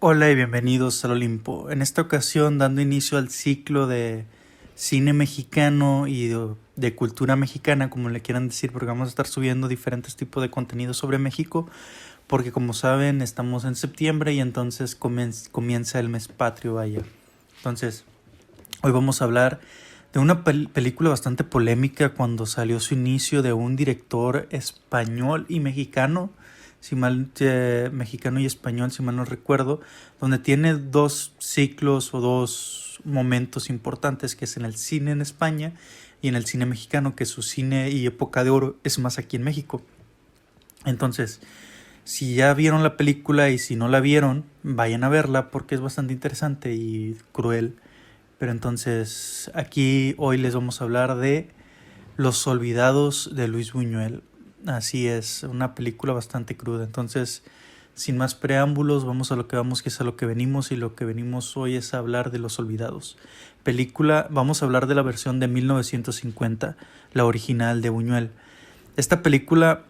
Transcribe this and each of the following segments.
Hola y bienvenidos al Olimpo. En esta ocasión, dando inicio al ciclo de cine mexicano y de cultura mexicana, como le quieran decir, porque vamos a estar subiendo diferentes tipos de contenido sobre México, porque como saben, estamos en septiembre y entonces comienza el mes patrio, vaya. Entonces, hoy vamos a hablar de una película bastante polémica cuando salió su inicio, de un director español y mexicano, mexicano y español, si mal no recuerdo, donde tiene dos ciclos o dos momentos importantes, que es en el cine en España y en el cine mexicano, que su cine y época de oro es más aquí en México. Entonces, si ya vieron la película y si no la vieron, vayan a verla porque es bastante interesante y cruel. Pero entonces, aquí hoy les vamos a hablar de Los Olvidados de Luis Buñuel. Así es, una película bastante cruda. Entonces, sin más preámbulos, vamos a lo que vamos, que es a lo que venimos, y lo que venimos hoy es a hablar de Los Olvidados. Película, vamos a hablar de la versión de 1950, la original de Buñuel. Esta película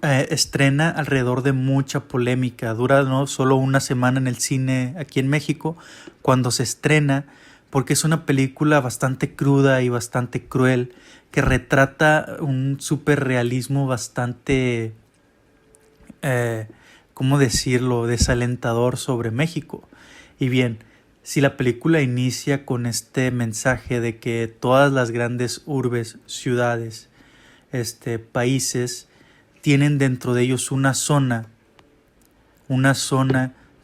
estrena alrededor de mucha polémica. Dura no solo una semana en el cine aquí en México cuando se estrena, porque es una película bastante cruda y bastante cruel, que retrata un superrealismo bastante, ¿cómo decirlo?, desalentador sobre México. Y bien, si la película inicia con este mensaje de que todas las grandes urbes, ciudades, países, tienen dentro de ellos una zona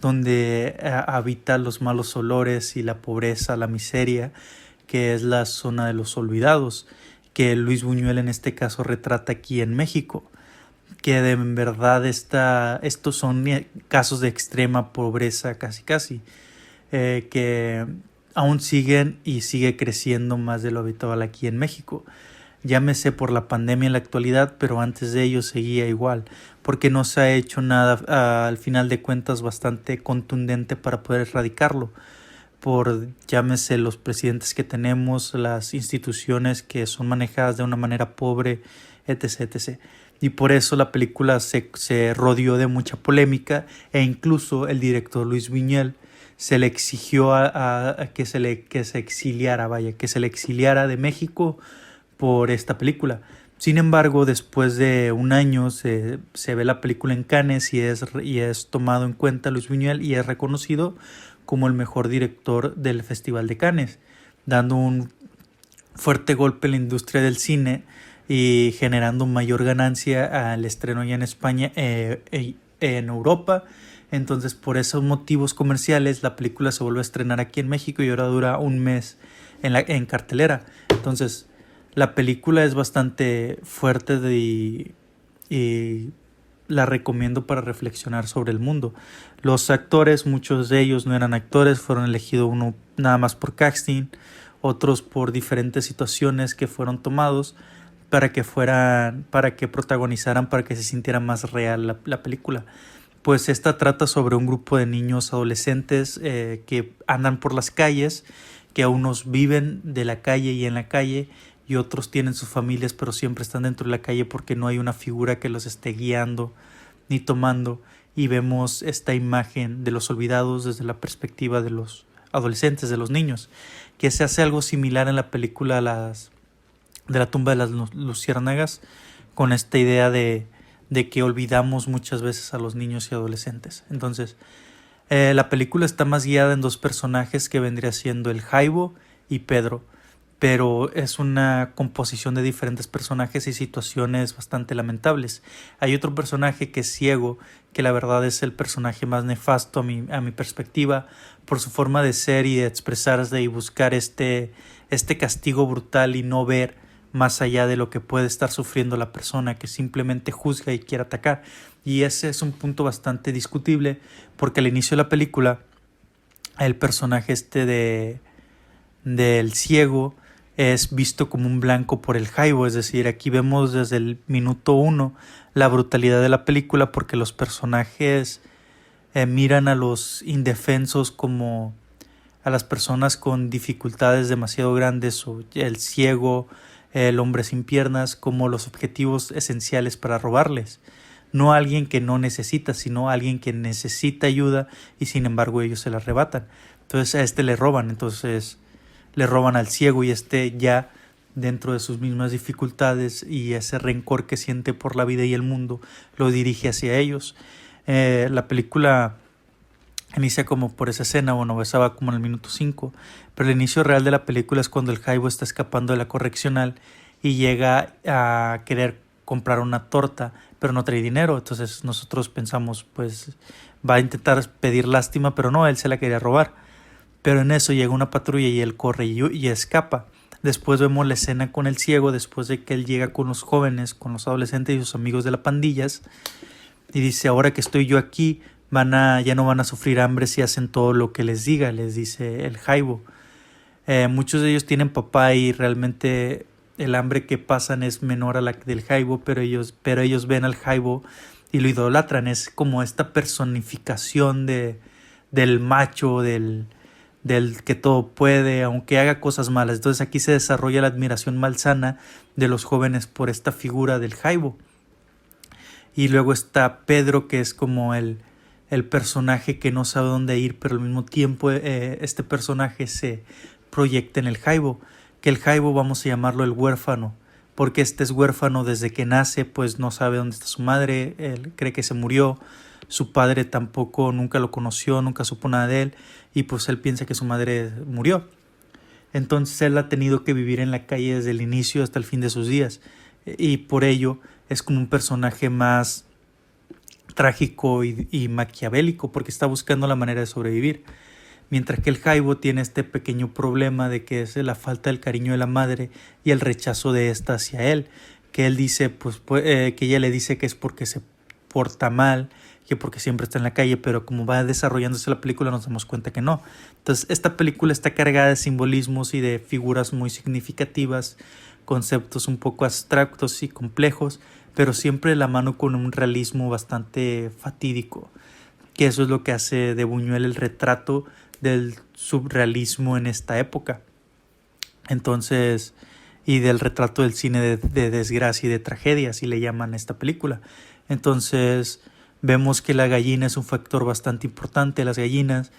donde habita los malos olores y la pobreza, la miseria, que es la zona de los olvidados, que Luis Buñuel en este caso retrata aquí en México, que en verdad estos son casos de extrema pobreza casi, que aún siguen y sigue creciendo más de lo habitual aquí en México. Llámese por la pandemia en la actualidad, pero antes de ello seguía igual, porque no se ha hecho nada al final de cuentas bastante contundente para poder erradicarlo, por llámese los presidentes que tenemos, las instituciones que son manejadas de una manera pobre, etc. Y por eso la película se rodeó de mucha polémica, e incluso el director Luis Buñuel se le exigió a que se exiliara, que se le exiliara de México por esta película. Sin embargo, después de un año se ve la película en Cannes y es tomado en cuenta Luis Buñuel y es reconocido como el mejor director del Festival de Cannes, dando un fuerte golpe a la industria del cine y generando mayor ganancia al estreno ya en España en Europa. Entonces, por esos motivos comerciales, la película se vuelve a estrenar aquí en México y ahora dura un mes en cartelera. Entonces, la película es bastante fuerte y la recomiendo para reflexionar sobre el mundo. Los actores, muchos de ellos no eran actores, fueron elegidos uno nada más por casting, otros por diferentes situaciones que fueron tomados para que protagonizaran, para que se sintiera más real la película. Pues esta trata sobre un grupo de niños adolescentes que andan por las calles, que unos viven de la calle y en la calle, y otros tienen sus familias pero siempre están dentro de la calle porque no hay una figura que los esté guiando ni tomando, y vemos esta imagen de los olvidados desde la perspectiva de los adolescentes, de los niños, que se hace algo similar en la película de la tumba de las luciérnagas, con esta idea de que olvidamos muchas veces a los niños y adolescentes. Entonces, la película está más guiada en dos personajes, que vendría siendo el Jaibo y Pedro, pero es una composición de diferentes personajes y situaciones bastante lamentables. Hay otro personaje que es ciego, que la verdad es el personaje más nefasto a mi perspectiva, por su forma de ser y de expresarse y buscar este castigo brutal y no ver más allá de lo que puede estar sufriendo la persona, que simplemente juzga y quiere atacar. Y ese es un punto bastante discutible, porque al inicio de la película el personaje del ciego es visto como un blanco por el Jaibo. Es decir, aquí vemos desde el minuto 1 la brutalidad de la película, porque los personajes miran a los indefensos como a las personas con dificultades demasiado grandes, o el ciego, el hombre sin piernas, como los objetivos esenciales para robarles. no alguien que no necesita, sino alguien que necesita ayuda y sin embargo ellos se la arrebatan. Entonces a le roban, entonces le roban al ciego y ya dentro de sus mismas dificultades y ese rencor que siente por la vida y el mundo lo dirige hacia ellos. La película inicia como por esa escena, bueno, estaba como en el minuto 5, pero el inicio real de la película es cuando el Jaibo está escapando de la correccional y llega a querer comprar una torta, pero no trae dinero. Entonces nosotros pensamos, pues va a intentar pedir lástima, pero no, él se la quería robar. Pero en eso llega una patrulla y él corre y escapa. Después vemos la escena con el ciego, después de que él llega con los jóvenes, con los adolescentes y sus amigos de las pandillas, y dice, ahora que estoy yo aquí, ya no van a sufrir hambre si hacen todo lo que les diga, les dice el Jaibo. Muchos de ellos tienen papá y realmente el hambre que pasan es menor a la del Jaibo, pero ellos ven al Jaibo y lo idolatran. Es como esta personificación del macho, del que todo puede, aunque haga cosas malas. Entonces aquí se desarrolla la admiración malsana de los jóvenes por esta figura del Jaibo. Y luego está Pedro, que es como el personaje que no sabe dónde ir, pero al mismo tiempo este personaje se proyecta en el Jaibo, que el Jaibo vamos a llamarlo el huérfano, porque este es huérfano desde que nace, pues no sabe dónde está su madre, él cree que se murió, su padre tampoco, nunca lo conoció, nunca supo nada de él, y pues él piensa que su madre murió. Entonces él ha tenido que vivir en la calle desde el inicio hasta el fin de sus días, y por ello es como un personaje más trágico y maquiavélico, porque está buscando la manera de sobrevivir. Mientras que el Jaibo tiene este pequeño problema de que es la falta del cariño de la madre y el rechazo de esta hacia él, que él dice, que ella le dice que es porque se porta mal, que porque siempre está en la calle, pero como va desarrollándose la película nos damos cuenta que no. Entonces esta película está cargada de simbolismos y de figuras muy significativas, conceptos un poco abstractos y complejos, pero siempre de la mano con un realismo bastante fatídico, que eso es lo que hace de Buñuel el retrato del surrealismo en esta época. Entonces, y del retrato del cine de desgracia y de tragedia, así le llaman a esta película. Entonces, vemos que la gallina es un factor bastante importante, las gallinas,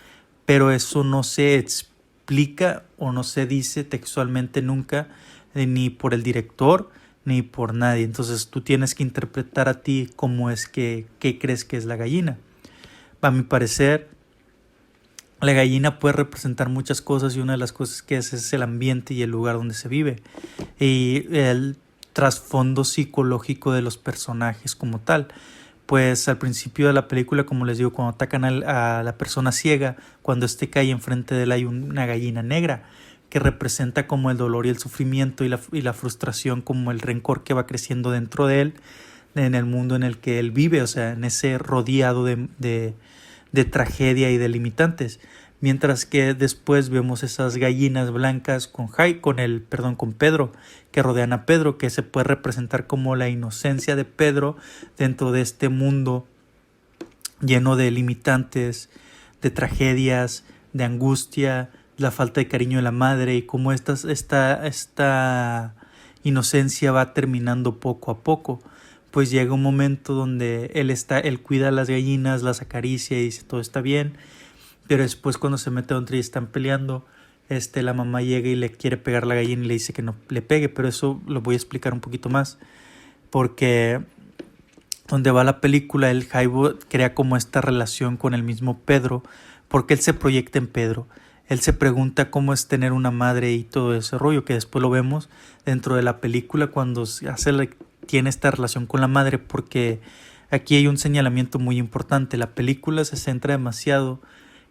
pero eso no se explica o no se dice textualmente nunca, ni por el director, ni por nadie. Entonces tú tienes que interpretar a ti cómo es qué crees que es la gallina. A mi parecer, la gallina puede representar muchas cosas y una de las cosas que es el ambiente y el lugar donde se vive y el trasfondo psicológico de los personajes como tal. Pues al principio de la película, como les digo, cuando atacan a la persona ciega, cuando cae enfrente de él hay una gallina negra que representa como el dolor y el sufrimiento y la frustración, como el rencor que va creciendo dentro de él, en el mundo en el que él vive, o sea, en ese rodeado de tragedia y de limitantes. Mientras que después vemos esas gallinas blancas con Pedro, que rodean a Pedro, que se puede representar como la inocencia de Pedro dentro de este mundo lleno de limitantes, de tragedias, de angustia, la falta de cariño de la madre y cómo esta inocencia va terminando poco a poco. Pues llega un momento donde él cuida a las gallinas, las acaricia y dice todo está bien, pero después cuando se mete donde están peleando, la mamá llega y le quiere pegar a la gallina y le dice que no le pegue, pero eso lo voy a explicar un poquito más, porque donde va la película, el Jaibo crea como esta relación con el mismo Pedro, porque él se proyecta en Pedro. Él se pregunta cómo es tener una madre y todo ese rollo, que después lo vemos dentro de la película cuando tiene esta relación con la madre, porque aquí hay un señalamiento muy importante. La película se centra demasiado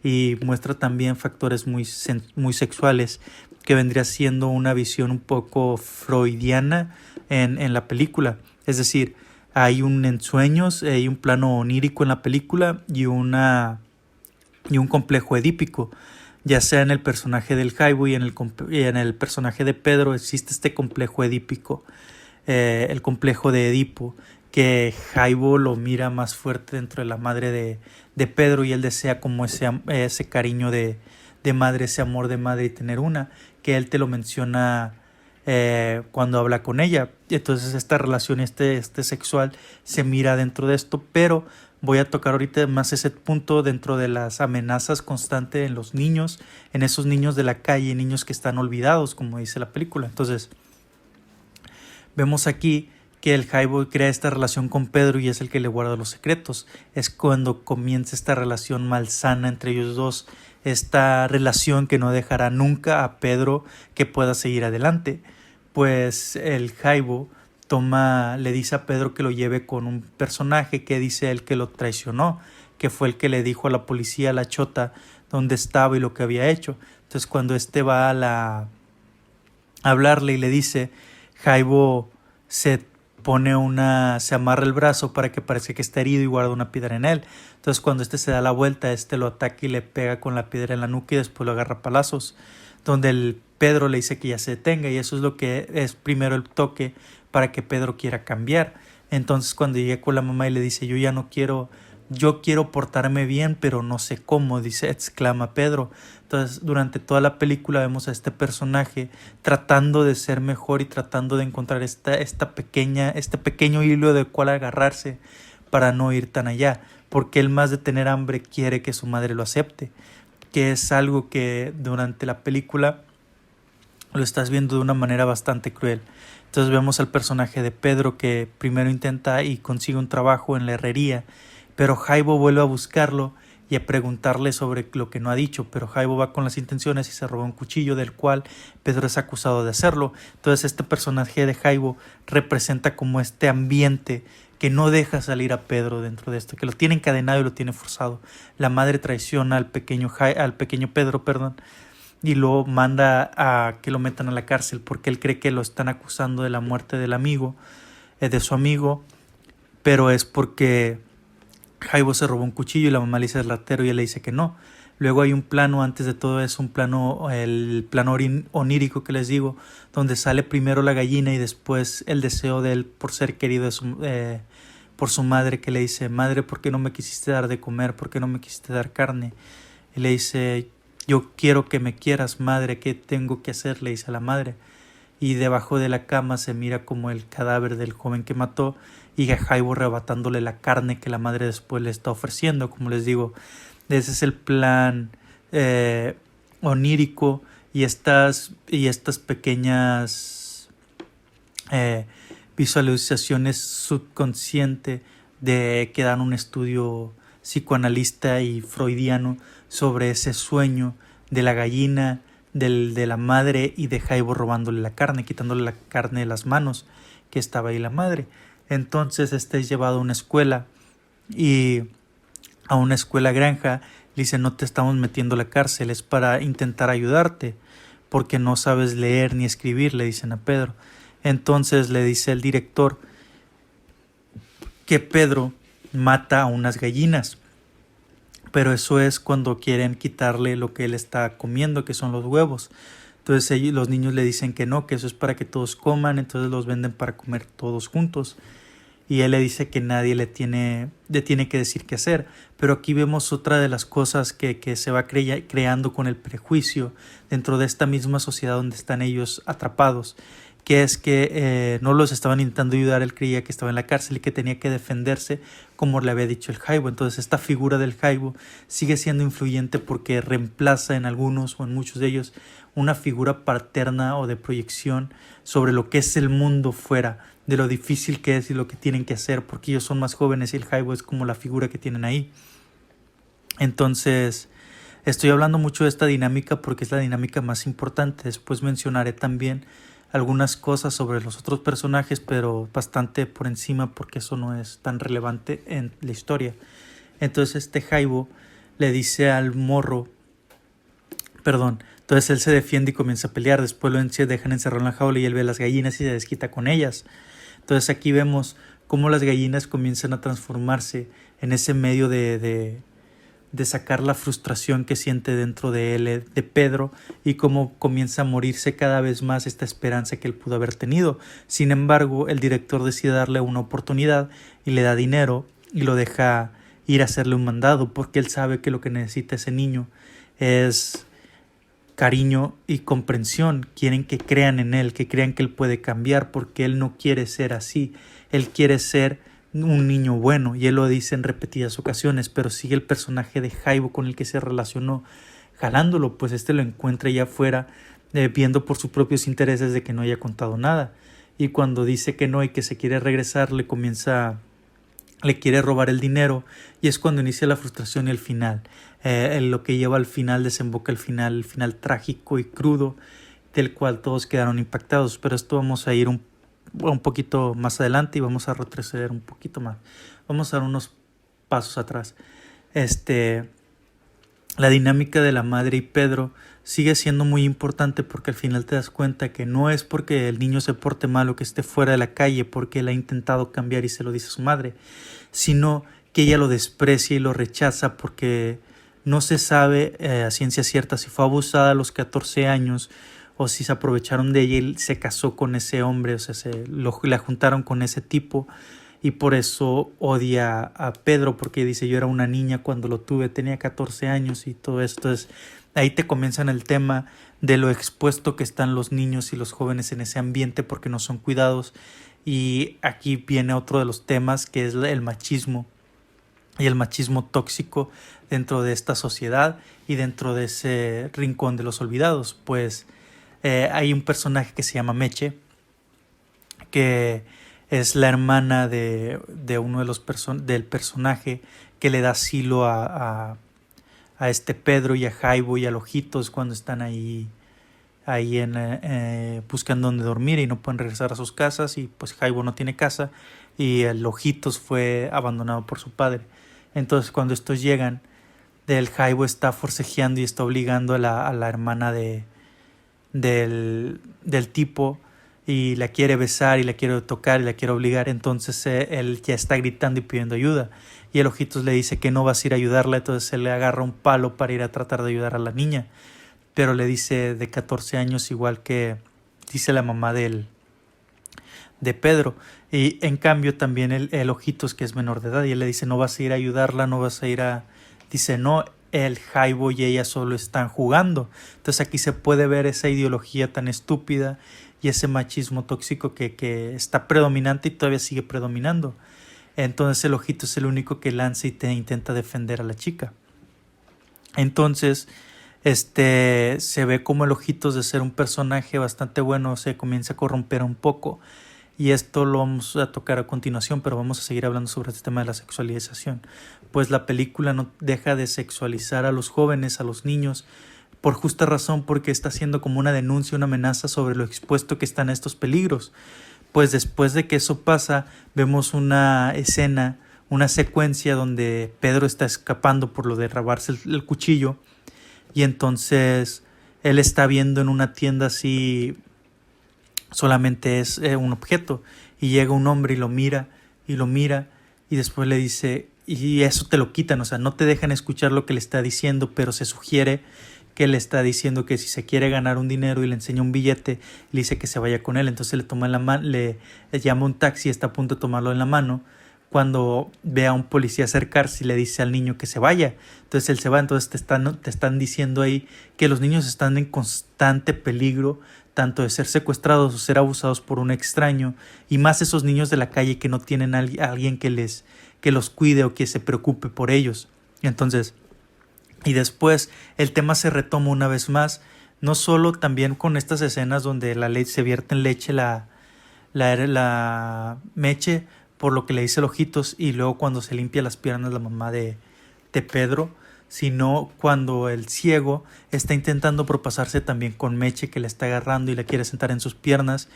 y muestra también factores muy sexuales, que vendría siendo una visión un poco freudiana en la película. Es decir, hay un ensueños, hay un plano onírico en la película y un complejo edípico. Ya sea en el personaje del Jaibo y en el personaje de Pedro existe este complejo edípico, el complejo de Edipo, que Jaibo lo mira más fuerte dentro de la madre de Pedro y él desea como ese cariño de madre, ese amor de madre y tener una, que él te lo menciona cuando habla con ella. Entonces esta relación sexual se mira dentro de esto, pero voy a tocar ahorita más ese punto dentro de las amenazas constantes en los niños, en esos niños de la calle, niños que están olvidados, como dice la película. Entonces vemos aquí que el Jaibo crea esta relación con Pedro y es el que le guarda los secretos. Es cuando comienza esta relación malsana entre ellos dos, esta relación que no dejará nunca a Pedro que pueda seguir adelante. Pues el Jaibo le dice a Pedro que lo lleve con un personaje que dice él que lo traicionó, que fue el que le dijo a la policía, a la chota, dónde estaba y lo que había hecho. Entonces cuando va a hablarle y le dice, Jaibo se amarra el brazo para que parezca que está herido y guarda una piedra en él. Entonces cuando se da la vuelta, lo ataca y le pega con la piedra en la nuca y después lo agarra a palazos, donde el Pedro le dice que ya se detenga, y eso es lo que es primero el toque para que Pedro quiera cambiar. Entonces cuando llega con la mamá y le dice, yo quiero portarme bien, pero no sé cómo, exclama Pedro. Entonces durante toda la película vemos a este personaje tratando de ser mejor y tratando de encontrar este pequeño hilo del cual agarrarse para no ir tan allá, porque él, más de tener hambre, quiere que su madre lo acepte, que es algo que durante la película lo estás viendo de una manera bastante cruel. Entonces vemos al personaje de Pedro que primero intenta y consigue un trabajo en la herrería, pero Jaibo vuelve a buscarlo y a preguntarle sobre lo que no ha dicho, pero Jaibo va con las intenciones y se roba un cuchillo del cual Pedro es acusado de hacerlo. Entonces este personaje de Jaibo representa como este ambiente que no deja salir a Pedro dentro de esto, que lo tiene encadenado y lo tiene forzado. La madre traiciona al pequeño Pedro, y lo manda a que lo metan a la cárcel porque él cree que lo están acusando de la muerte del amigo, de su amigo, pero es porque Jaibo se robó un cuchillo y la mamá le dice el ratero y él le dice que no. Luego hay un plano, antes de todo eso, el plano onírico que les digo, donde sale primero la gallina y después el deseo de él por ser querido por su madre, que le dice, madre, ¿por qué no me quisiste dar de comer? ¿Por qué no me quisiste dar carne? Y le dice, yo quiero que me quieras, madre, ¿qué tengo que hacer? Le dice a la madre. Y debajo de la cama se mira como el cadáver del joven que mató y a Jaibo arrebatándole la carne que la madre después le está ofreciendo. Como les digo, ese es el plan onírico y estas pequeñas visualizaciones subconscientes que dan un estudio psicoanalista y freudiano sobre ese sueño de la gallina, de la madre y de Jaibo robándole la carne, quitándole la carne de las manos que estaba ahí la madre. Entonces es llevado a una escuela y a una escuela granja le dice, no te estamos metiendo a la cárcel, es para intentar ayudarte porque no sabes leer ni escribir, le dicen a Pedro. Entonces le dice el director que Pedro mata a unas gallinas, pero eso es cuando quieren quitarle lo que él está comiendo, que son los huevos. Entonces los niños le dicen que no, que eso es para que todos coman, entonces los venden para comer todos juntos. Y él le dice que nadie le tiene que decir qué hacer. Pero aquí vemos otra de las cosas que se va creando con el prejuicio dentro de esta misma sociedad donde están ellos atrapados, que es que no los estaban intentando ayudar, él creía que estaba en la cárcel y que tenía que defenderse como le había dicho el Jaibo. Entonces esta figura del Jaibo sigue siendo influyente porque reemplaza en algunos o en muchos de ellos una figura paterna o de proyección sobre lo que es el mundo fuera, de lo difícil que es y lo que tienen que hacer, porque ellos son más jóvenes y el Jaibo es como la figura que tienen ahí. Entonces estoy hablando mucho de esta dinámica porque es la dinámica más importante. Después mencionaré también algunas cosas sobre los otros personajes, pero bastante por encima porque eso no es tan relevante en la historia. Entonces Jaibo le dice al morro, entonces él se defiende y comienza a pelear, después lo dejan encerrado en la jaula y él ve las gallinas y se desquita con ellas. Entonces aquí vemos cómo las gallinas comienzan a transformarse en ese medio de sacar la frustración que siente dentro de él, de Pedro, y cómo comienza a morirse cada vez más esta esperanza que él pudo haber tenido. Sin embargo, el director decide darle una oportunidad y le da dinero y lo deja ir a hacerle un mandado porque él sabe que lo que necesita ese niño es cariño y comprensión, quieren que crean en él, que crean que él puede cambiar, porque él no quiere ser así, él quiere ser un niño bueno, y él lo dice en repetidas ocasiones, pero sigue el personaje de Jaibo con el que se relacionó, jalándolo, pues lo encuentra ya afuera, viendo por sus propios intereses de que no haya contado nada, y cuando dice que no y que se quiere regresar, le quiere robar el dinero, y es cuando inicia la frustración y el final. Lo que lleva al final desemboca el final trágico y crudo, del cual todos quedaron impactados. Pero esto vamos a ir un poquito más adelante y vamos a retroceder un poquito más. Vamos a dar unos pasos atrás. La dinámica de la madre y Pedro sigue siendo muy importante, porque al final te das cuenta que no es porque el niño se porte mal o que esté fuera de la calle porque él ha intentado cambiar y se lo dice a su madre, sino que ella lo desprecia y lo rechaza porque no se sabe a ciencia cierta si fue abusada a los 14 años o si se aprovecharon de ella y se casó con ese hombre, o sea, la juntaron con ese tipo, y por eso odia a Pedro, porque dice: yo era una niña cuando lo tuve, tenía 14 años y todo esto. Entonces ahí te comienzan el tema de lo expuesto que están los niños y los jóvenes en ese ambiente porque no son cuidados, y aquí viene otro de los temas, que es el machismo y el machismo tóxico dentro de esta sociedad y dentro de ese rincón de los olvidados. Pues hay un personaje que se llama Meche, que es la hermana de uno de los del personaje que le da asilo a Pedro y a Jaibo y a Ojitos cuando están ahí buscando dónde dormir y no pueden regresar a sus casas, y pues Jaibo no tiene casa y el Ojitos fue abandonado por su padre. Entonces cuando estos llegan, el Jaibo está forcejeando y está obligando a la hermana del tipo, y la quiere besar y la quiere tocar y la quiere obligar. Entonces él ya está gritando y pidiendo ayuda, y el Ojitos le dice que no vas a ir a ayudarla. Entonces él le agarra un palo para ir a tratar de ayudar a la niña, pero le dice de 14 años, igual que dice la mamá de Pedro. Y en cambio también el Ojitos, que es menor de edad, y él le dice: no vas a ir a ayudarla, no vas a ir a... Dice: no, el Jaibo y ella solo están jugando. Entonces aquí se puede ver esa ideología tan estúpida y ese machismo tóxico que está predominante y todavía sigue predominando. Entonces el Ojito es el único que lanza y intenta defender a la chica. Entonces se ve como el Ojitos, de ser un personaje bastante bueno, se comienza a corromper un poco, y esto lo vamos a tocar a continuación, pero vamos a seguir hablando sobre este tema de la sexualización. Pues la película no deja de sexualizar a los jóvenes, a los niños, por justa razón, porque está haciendo como una denuncia, una amenaza sobre lo expuesto que están a estos peligros. Pues después de que eso pasa, vemos una escena, una secuencia donde Pedro está escapando por lo de robarse el cuchillo, y entonces él está viendo en una tienda así, solamente es un objeto, y llega un hombre y lo mira, y después le dice, y eso te lo quitan, o sea, no te dejan escuchar lo que le está diciendo, pero se sugiere que le está diciendo que si se quiere ganar un dinero, y le enseña un billete, le dice que se vaya con él. Entonces le toma en la mano, le llama un taxi y está a punto de tomarlo en la mano, cuando ve a un policía acercarse y le dice al niño que se vaya. Entonces él se va. Entonces te están diciendo ahí que los niños están en constante peligro, tanto de ser secuestrados o ser abusados por un extraño, y más esos niños de la calle que no tienen a alguien que los cuide o que se preocupe por ellos. Entonces, y después el tema se retoma una vez más, no solo también con estas escenas donde la leche se vierte en leche la Meche, por lo que le dice el Ojitos, y luego cuando se limpia las piernas la mamá de Pedro, sino cuando el ciego está intentando propasarse también con Meche, que la está agarrando y la quiere sentar en sus piernas,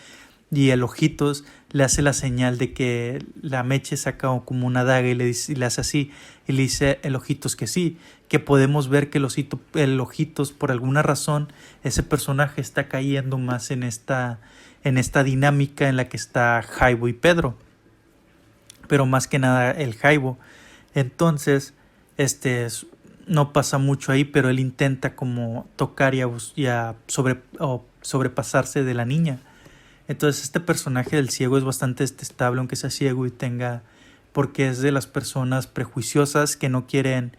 y el Ojitos le hace la señal de que la Meche saca como una daga y le hace así, y le dice el Ojitos que sí, que podemos ver que el Ojitos, por alguna razón, ese personaje está cayendo más en esta dinámica en la que está Jaibo y Pedro, pero más que nada el Jaibo. Entonces no pasa mucho ahí, pero él intenta como tocar y sobrepasarse de la niña. Entonces este personaje del ciego es bastante detestable, aunque sea ciego y porque es de las personas prejuiciosas que no tienen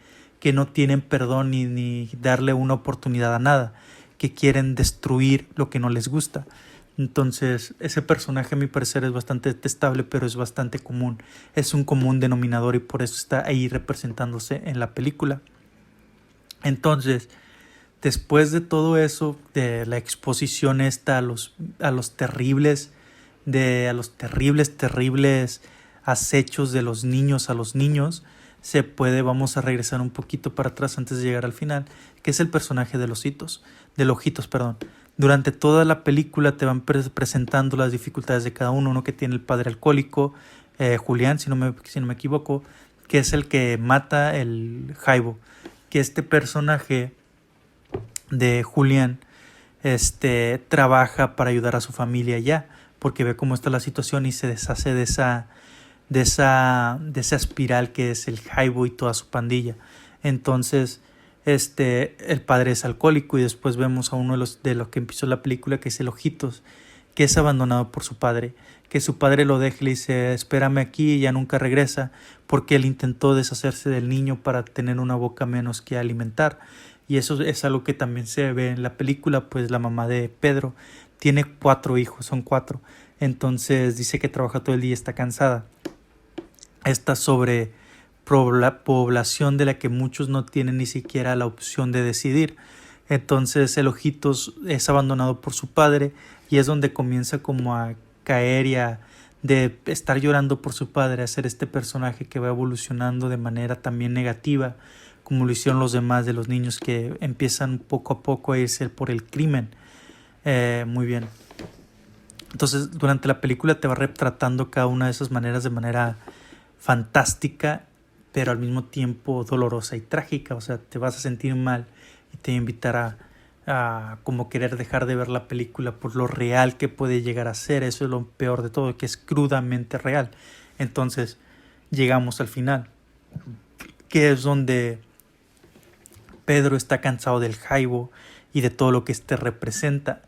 perdón ni darle una oportunidad a nada, que quieren destruir lo que no les gusta. Entonces, ese personaje a mi parecer es bastante detestable, pero es bastante común. Es un común denominador y por eso está ahí representándose en la película. Entonces, después de todo eso, de la exposición esta a los terribles, terribles acechos de los niños a los niños, vamos a regresar un poquito para atrás antes de llegar al final, que es el personaje de los Ojitos, perdón. Durante toda la película te van presentando las dificultades de cada uno que tiene el padre alcohólico, Julián, si no me equivoco, que es el que mata el Jaibo, que este personaje de Julián trabaja para ayudar a su familia allá, porque ve cómo está la situación y se deshace de esa espiral que es el Jaibo y toda su pandilla. Entonces, el padre es alcohólico y después vemos a uno de los que empezó la película, que es el Ojitos, que es abandonado por su padre, que su padre lo deja y le dice, espérame aquí, y ya nunca regresa, porque él intentó deshacerse del niño para tener una boca menos que alimentar. Y eso es algo que también se ve en la película, pues la mamá de Pedro tiene 4 hijos, son 4. Entonces dice que trabaja todo el día y está cansada. Esta sobrepoblación de la que muchos no tienen ni siquiera la opción de decidir. Entonces el Ojitos es abandonado por su padre y es donde comienza como a caer y de estar llorando por su padre, a ser este personaje que va evolucionando de manera también negativa, como lo hicieron los demás de los niños que empiezan poco a poco a irse por el crimen. Muy bien. Entonces, durante la película te va retratando cada una de esas maneras de manera fantástica, pero al mismo tiempo dolorosa y trágica. O sea, te vas a sentir mal y te va a invitar a como querer dejar de ver la película por lo real que puede llegar a ser. Eso es lo peor de todo, que es crudamente real. Entonces, llegamos al final, que es donde Pedro está cansado del Jaibo y de todo lo que representa,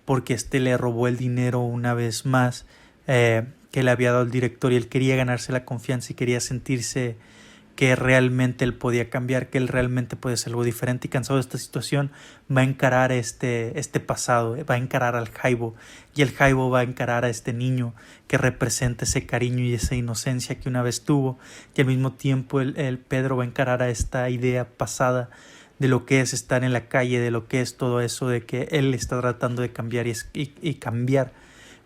porque le robó el dinero una vez más que le había dado el director, y él quería ganarse la confianza y quería sentirse que realmente él podía cambiar, que él realmente puede ser algo diferente, y cansado de esta situación va a encarar este pasado, va a encarar al Jaibo, y el Jaibo va a encarar a este niño que representa ese cariño y esa inocencia que una vez tuvo, y al mismo tiempo el Pedro va a encarar a esta idea pasada de lo que es estar en la calle, de lo que es todo eso, de que él está tratando de cambiar y cambiar.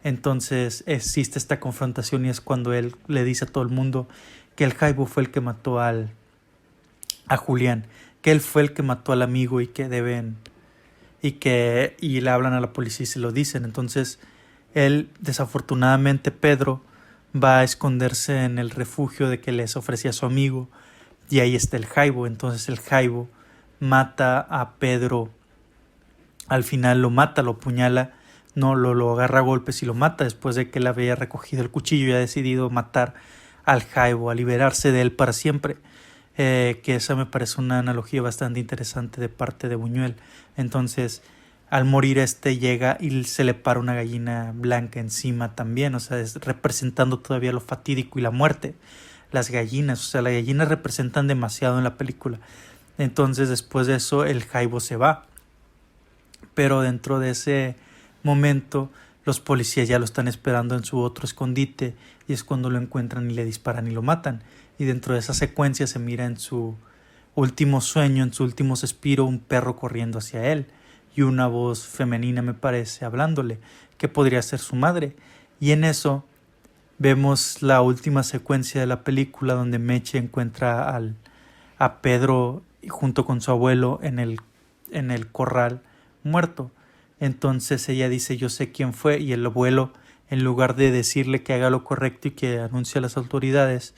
Entonces existe esta confrontación y es cuando él le dice a todo el mundo que el Jaibo fue el que mató a Julián, que él fue el que mató al amigo y le hablan a la policía y se lo dicen. Entonces él, desafortunadamente, Pedro va a esconderse en el refugio de que les ofrecía a su amigo, y ahí está el Jaibo. Entonces el Jaibo mata a Pedro, al final lo mata, lo apuñala, no lo agarra a golpes y lo mata después de que él había recogido el cuchillo y ha decidido matar al Jaibo, a liberarse de él para siempre. Que esa me parece una analogía bastante interesante de parte de Buñuel. Entonces, al morir llega y se le para una gallina blanca encima también, o sea, es representando todavía lo fatídico y la muerte. Las gallinas, o sea, las gallinas representan demasiado en la película. Entonces, después de eso, el Jaibo se va. Pero dentro de ese momento, los policías ya lo están esperando en su otro escondite, y es cuando lo encuentran y le disparan y lo matan. Y dentro de esa secuencia se mira en su último sueño, en su último suspiro, un perro corriendo hacia él y una voz femenina, me parece, hablándole, que podría ser su madre. Y en eso vemos la última secuencia de la película, donde Meche encuentra a Pedro junto con su abuelo en el corral muerto. Entonces ella dice, yo sé quién fue, y el abuelo, en lugar de decirle que haga lo correcto y que anuncie a las autoridades,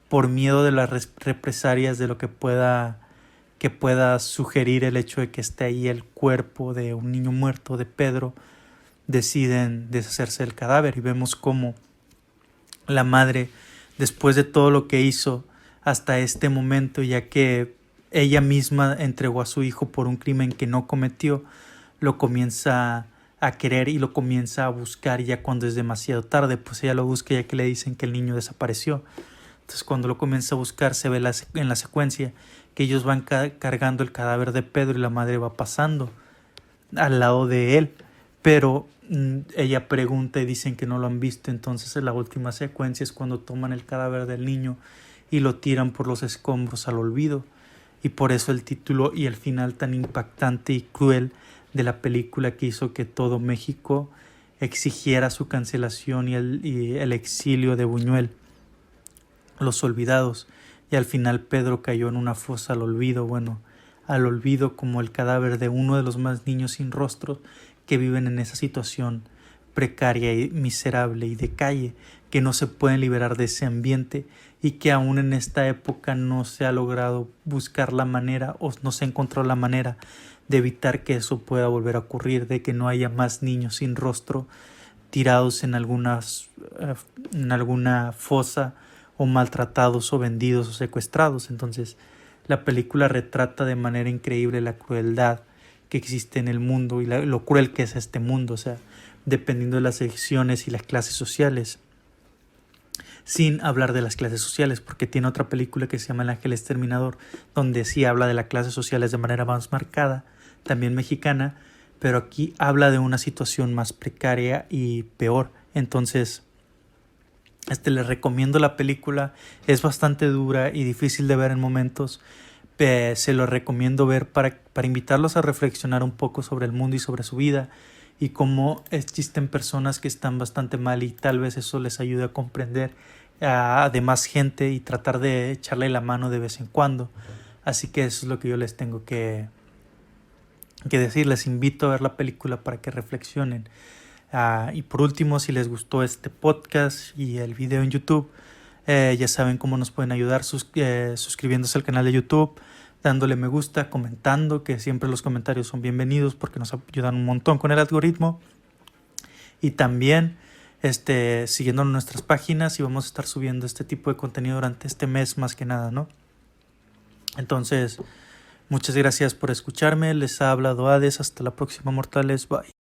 por miedo de las represalias de lo que pueda sugerir el hecho de que esté ahí el cuerpo de un niño muerto de Pedro, deciden deshacerse del cadáver. Y vemos cómo la madre, después de todo lo que hizo hasta este momento, ya que ella misma entregó a su hijo por un crimen que no cometió, lo comienza a querer y lo comienza a buscar ya cuando es demasiado tarde, pues ella lo busca ya que le dicen que el niño desapareció. Entonces cuando lo comienza a buscar, se ve en la secuencia que ellos van cargando el cadáver de Pedro y la madre va pasando al lado de él, pero ella pregunta y dicen que no lo han visto. Entonces en la última secuencia es cuando toman el cadáver del niño y lo tiran por los escombros al olvido, y por eso el título y el final tan impactante y cruel de la película que hizo que todo México exigiera su cancelación y el exilio de Buñuel, Los Olvidados. Y al final Pedro cayó en una fosa al olvido, al olvido como el cadáver de uno de los más niños sin rostro que viven en esa situación precaria y miserable y de calle, que no se pueden liberar de ese ambiente, y que aún en esta época no se ha logrado buscar la manera, o no se ha encontrado la manera de evitar que eso pueda volver a ocurrir, de que no haya más niños sin rostro tirados en alguna fosa, o maltratados o vendidos o secuestrados. Entonces la película retrata de manera increíble la crueldad que existe en el mundo y lo cruel que es este mundo, o sea, dependiendo de las secciones y las clases sociales, sin hablar de las clases sociales, porque tiene otra película que se llama El Ángel Exterminador, donde sí habla de las clases sociales de manera más marcada, también mexicana, pero aquí habla de una situación más precaria y peor. Entonces les recomiendo la película. Es bastante dura y difícil de ver en momentos. Se lo recomiendo ver para invitarlos a reflexionar un poco sobre el mundo y sobre su vida, y cómo existen personas que están bastante mal, y tal vez eso les ayude a comprender a demás gente y tratar de echarle la mano de vez en cuando. Así que eso es lo que yo les tengo que decir. Les invito a ver la película para que reflexionen. Y por último, si les gustó este podcast y el video en YouTube, ya saben cómo nos pueden ayudar suscribiéndose al canal de YouTube, dándole me gusta, comentando, que siempre los comentarios son bienvenidos porque nos ayudan un montón con el algoritmo, y también siguiendo nuestras páginas, y vamos a estar subiendo este tipo de contenido durante este mes más que nada, ¿no? Entonces, muchas gracias por escucharme. Les ha hablado Hades. Hasta la próxima, mortales. Bye.